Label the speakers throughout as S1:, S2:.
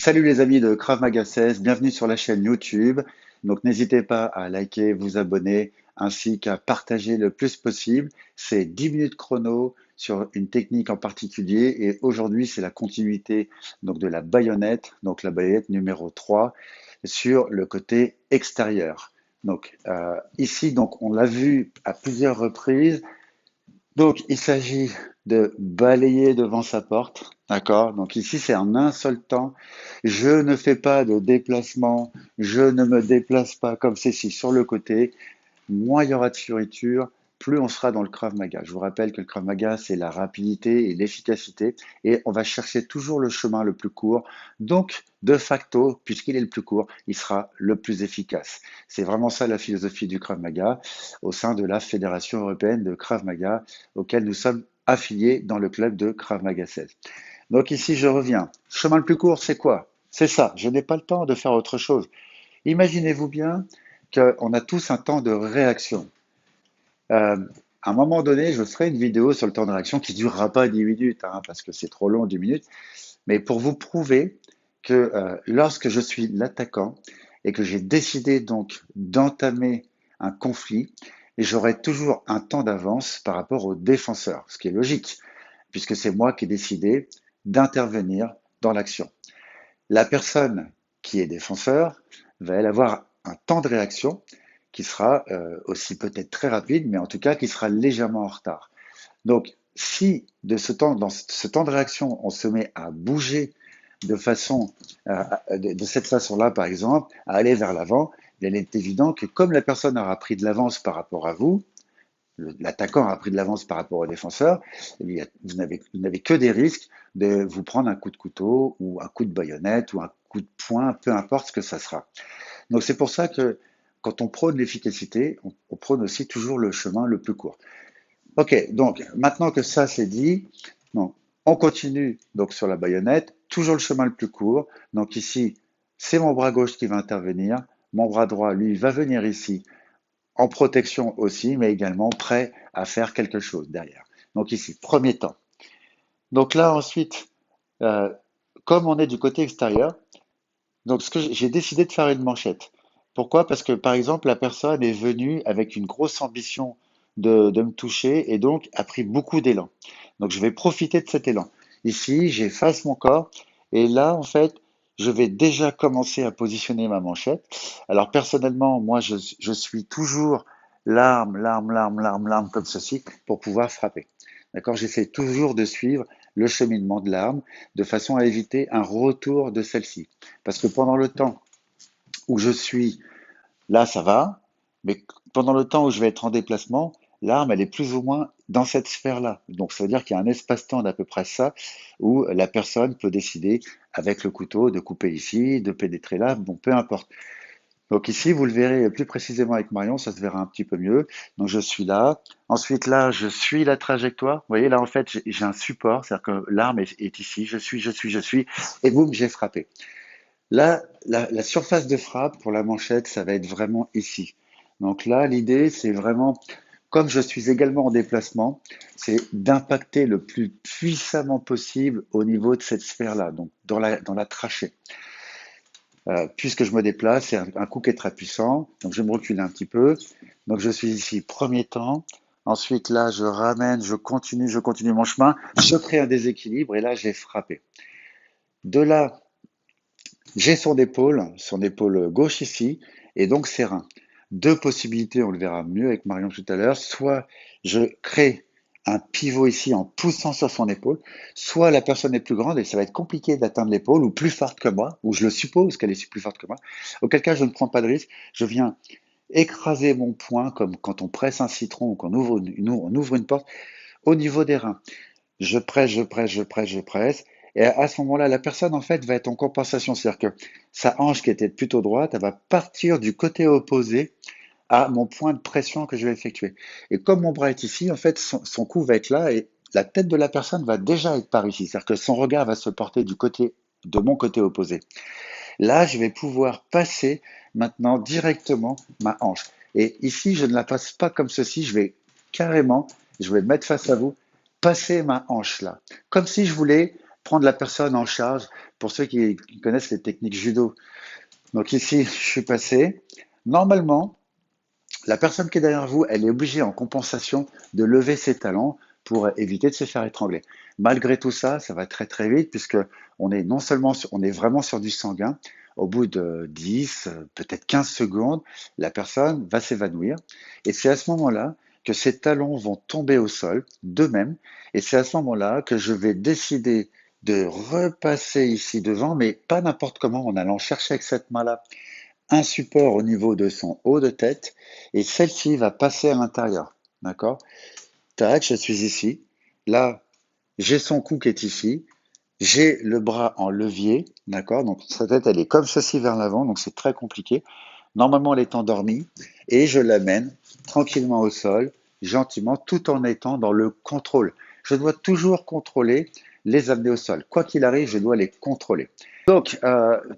S1: Salut les amis de Krav Maga 16, bienvenue sur la chaîne YouTube. Donc n'hésitez pas à liker, vous abonner, ainsi qu'à partager le plus possible. C'est 10 minutes chrono sur une technique en particulier et aujourd'hui c'est la continuité donc de la baïonnette, donc la baïonnette numéro 3 sur le côté extérieur. Donc ici donc on l'a vu à plusieurs reprises. Donc, il s'agit de balayer devant sa porte, d'accord? Donc ici, c'est en un seul temps. Je ne fais pas de déplacement, je ne me déplace pas comme ceci sur le côté. Moins il y aura de fioritures, plus on sera dans le Krav Maga. Je vous rappelle que le Krav Maga, c'est la rapidité et l'efficacité, et on va chercher toujours le chemin le plus court. Donc, de facto, puisqu'il est le plus court, il sera le plus efficace. C'est vraiment ça la philosophie du Krav Maga au sein de la Fédération européenne de Krav Maga, auquel nous sommes affiliés dans le club de Krav Maga 16. Donc ici, je reviens. Chemin le plus court, c'est quoi? C'est ça. Je n'ai pas le temps de faire autre chose. Imaginez-vous bien qu'on a tous un temps de réaction. Euh, à un moment donné, je ferai une vidéo sur le temps de réaction qui ne durera pas 10 minutes, hein, parce que c'est trop long, 10 minutes, mais pour vous prouver que lorsque je suis l'attaquant et que j'ai décidé donc d'entamer un conflit, j'aurai toujours un temps d'avance par rapport au défenseur, ce qui est logique, puisque c'est moi qui ai décidé d'intervenir dans l'action. La personne qui est défenseur va elle avoir un temps de réaction qui sera aussi peut-être très rapide, mais en tout cas qui sera légèrement en retard. Donc, si dans ce temps de réaction, on se met à bouger de façon, de cette façon-là, par exemple, à aller vers l'avant, il est évident que comme la personne aura pris de l'avance par rapport à vous, l'attaquant a pris de l'avance par rapport au défenseur, vous n'avez que des risques de vous prendre un coup de couteau ou un coup de baïonnette ou un coup de poing, peu importe ce que ça sera. Donc c'est pour ça que quand on prône l'efficacité, on prône aussi toujours le chemin le plus court. Ok, donc maintenant que ça c'est dit, donc, on continue donc sur la baïonnette, toujours le chemin le plus court. Donc ici, c'est mon bras gauche qui va intervenir, mon bras droit, lui, va venir ici en protection aussi, mais également prêt à faire quelque chose derrière. Donc ici, premier temps. Donc là ensuite, euh, comme on est du côté extérieur, donc ce que j'ai décidé de faire une manchette. Pourquoi? Parce que par exemple, la personne est venue avec une grosse ambition de me toucher et donc a pris beaucoup d'élan. Donc je vais profiter de cet élan. Ici, j'efface mon corps et là, en fait, je vais déjà commencer à positionner ma manchette. Alors personnellement, moi, je suis toujours l'arme, comme ceci pour pouvoir frapper. D'accord? J'essaie toujours de suivre le cheminement de l'arme de façon à éviter un retour de celle-ci. Parce que pendant le temps où je suis là, ça va, mais pendant le temps où je vais être en déplacement, l'arme, elle est plus ou moins dans cette sphère-là. Donc, ça veut dire qu'il y a un espace-temps d'à peu près ça, où la personne peut décider, avec le couteau, de couper ici, de pénétrer là, bon, peu importe. Donc ici, vous le verrez plus précisément avec Marion, ça se verra un petit peu mieux. Donc je suis là. Ensuite là, je suis la trajectoire. Vous voyez là, en fait, j'ai un support, c'est-à-dire que l'arme est ici. Je suis, et boum, j'ai frappé. Là, la surface de frappe pour la manchette, ça va être vraiment ici. Donc là, l'idée, c'est vraiment, comme je suis également en déplacement, c'est d'impacter le plus puissamment possible au niveau de cette sphère-là, donc dans la trachée. Puisque je me déplace, c'est un coup qui est très puissant. Donc je vais me reculer un petit peu. Donc je suis ici, premier temps. Ensuite, là, je ramène, je continue mon chemin. Je crée un déséquilibre et là, j'ai frappé. De là, j'ai son épaule gauche ici, et donc ses reins. Deux possibilités, on le verra mieux avec Marion tout à l'heure. Soit je crée un pivot ici en poussant sur son épaule, soit la personne est plus grande et ça va être compliqué d'atteindre l'épaule, ou plus forte que moi, ou je le suppose qu'elle est plus forte que moi. Auquel cas, je ne prends pas de risque. Je viens écraser mon poing comme quand on presse un citron ou qu'on ouvre une porte au niveau des reins. Je presse. Et à ce moment-là, la personne, en fait, va être en compensation. C'est-à-dire que sa hanche qui était plutôt droite, elle va partir du côté opposé à mon point de pression que je vais effectuer. Et comme mon bras est ici, en fait, son cou va être là et la tête de la personne va déjà être par ici. C'est-à-dire que son regard va se porter de mon côté opposé. Là, je vais pouvoir passer maintenant directement ma hanche. Et ici, je ne la passe pas comme ceci. Je vais me mettre face à vous, passer ma hanche là. Comme si je voulais prendre la personne en charge pour ceux qui connaissent les techniques judo. Donc ici, je suis passé. Normalement, la personne qui est derrière vous, elle est obligée en compensation de lever ses talons pour éviter de se faire étrangler. Malgré tout ça, ça va très très vite puisque on est non seulement on est vraiment sur du sanguin. Au bout de 10, peut-être 15 secondes, la personne va s'évanouir. Et c'est à ce moment-là que ses talons vont tomber au sol d'eux-mêmes. Et c'est à ce moment-là que je vais décider de repasser ici devant, mais pas n'importe comment, en allant chercher avec cette main-là un support au niveau de son haut de tête et celle-ci va passer à l'intérieur. D'accord? Tac, je suis ici. Là, j'ai son cou qui est ici. J'ai le bras en levier. D'accord? Donc sa tête, elle est comme ceci vers l'avant. Donc c'est très compliqué. Normalement, elle est endormie. Et je l'amène tranquillement au sol, gentiment, tout en étant dans le contrôle. Je dois toujours contrôler les amener au sol. Quoi qu'il arrive, je dois les contrôler. Donc,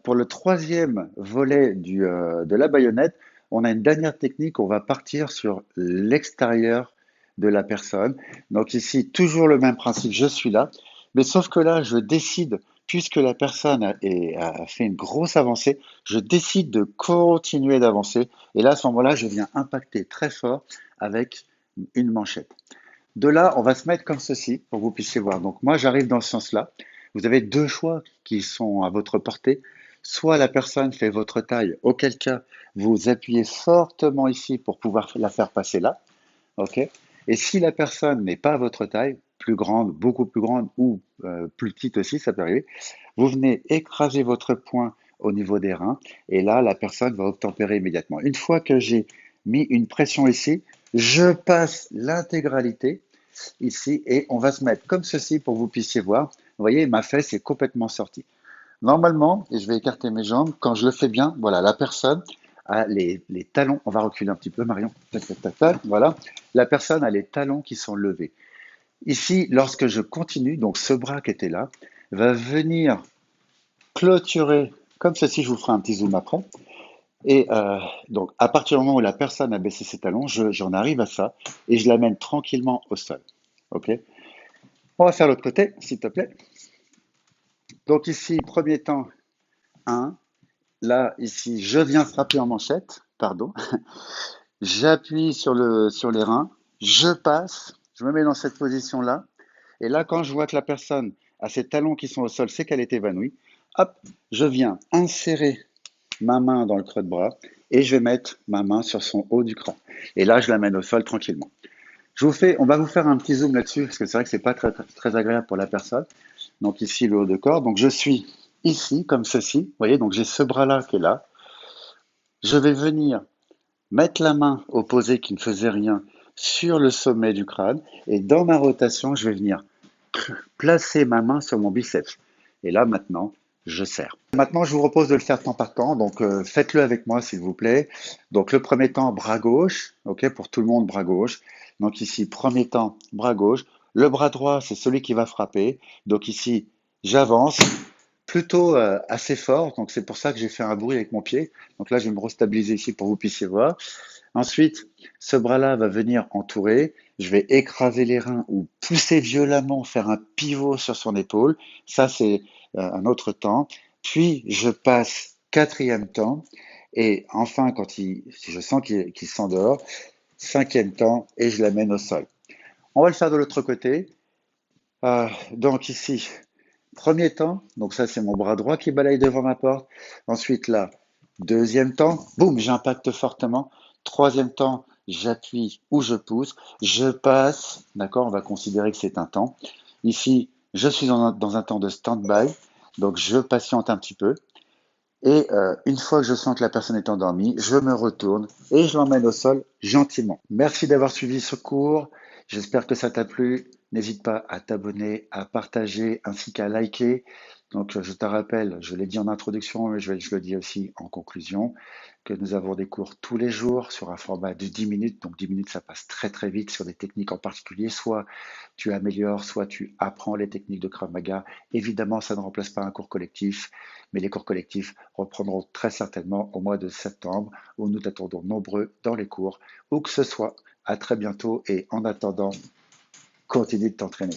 S1: pour le troisième volet de la baïonnette, on a une dernière technique. On va partir sur l'extérieur de la personne. Donc ici, toujours le même principe, je suis là. Mais sauf que là, je décide, puisque la personne a fait une grosse avancée, je décide de continuer d'avancer. Et là, à ce moment-là, je viens impacter très fort avec une manchette. De là, on va se mettre comme ceci pour que vous puissiez voir. Donc moi, j'arrive dans ce sens-là. Vous avez deux choix qui sont à votre portée. Soit la personne fait votre taille, auquel cas vous appuyez fortement ici pour pouvoir la faire passer là. OK? Et si la personne n'est pas à votre taille, plus grande, beaucoup plus grande ou plus petite aussi, ça peut arriver, vous venez écraser votre poing au niveau des reins et là, la personne va obtempérer immédiatement. Une fois que j'ai mis une pression ici, je passe l'intégralité ici et on va se mettre comme ceci pour que vous puissiez voir. Vous voyez, ma fesse est complètement sortie. Normalement, et je vais écarter mes jambes, quand je le fais bien, voilà, la personne a les talons, on va reculer un petit peu, Marion, tac, tac, tac, tac, voilà, la personne a les talons qui sont levés. Ici, lorsque je continue, donc ce bras qui était là, va venir clôturer, comme ceci, je vous ferai un petit zoom après, et donc à partir du moment où la personne a baissé ses talons, j'en arrive à ça, et je l'amène tranquillement au sol. Ok? On va faire l'autre côté, s'il te plaît. Donc ici, premier temps, 1. Là, ici, je viens frapper en manchette, pardon. J'appuie sur les reins, je passe, je me mets dans cette position-là. Et là, quand je vois que la personne a ses talons qui sont au sol, c'est qu'elle est évanouie. Hop, je viens insérer ma main dans le creux de bras et je vais mettre ma main sur son haut du crâne. Et là, je l'amène au sol tranquillement. On va vous faire un petit zoom là-dessus parce que c'est vrai que c'est pas très agréable pour la personne. Donc ici, le haut de corps. Donc je suis ici, comme ceci. Vous voyez, donc j'ai ce bras-là qui est là. Je vais venir mettre la main opposée qui ne faisait rien sur le sommet du crâne et dans ma rotation, je vais venir placer ma main sur mon biceps. Et là, maintenant, je serre. Maintenant, je vous propose de le faire temps par temps. Donc, faites-le avec moi, s'il vous plaît. Donc, le premier temps, bras gauche. OK, pour tout le monde, bras gauche. Donc, ici, premier temps, bras gauche. Le bras droit, c'est celui qui va frapper. Donc, ici, j'avance plutôt assez fort. Donc, c'est pour ça que j'ai fait un bruit avec mon pied. Donc, là, je vais me restabiliser ici pour que vous puissiez voir. Ensuite, ce bras-là va venir entourer. Je vais écraser les reins ou pousser violemment, faire un pivot sur son épaule. Ça, c'est un autre temps. Puis, je passe quatrième temps. Et enfin, si je sens qu'il s'endort, cinquième temps et je l'amène au sol. On va le faire de l'autre côté. Donc ici, premier temps, donc ça c'est mon bras droit qui balaye devant ma porte. Ensuite là, deuxième temps, boum, j'impacte fortement. Troisième temps, j'appuie ou je pousse. Je passe, d'accord, on va considérer que c'est un temps. Ici, je suis dans un temps de stand-by, donc je patiente un petit peu. Et une fois que je sens que la personne est endormie, je me retourne et je l'emmène au sol gentiment. Merci d'avoir suivi ce cours. J'espère que ça t'a plu. N'hésite pas à t'abonner, à partager ainsi qu'à liker. Donc, je te rappelle, je l'ai dit en introduction, mais je le dis aussi en conclusion, que nous avons des cours tous les jours sur un format de 10 minutes. Donc, 10 minutes, ça passe très très vite sur des techniques en particulier. Soit tu améliores, soit tu apprends les techniques de Krav Maga. Évidemment, ça ne remplace pas un cours collectif, mais les cours collectifs reprendront très certainement au mois de septembre, où nous t'attendons nombreux dans les cours, où que ce soit. À très bientôt et en attendant, continue de t'entraîner.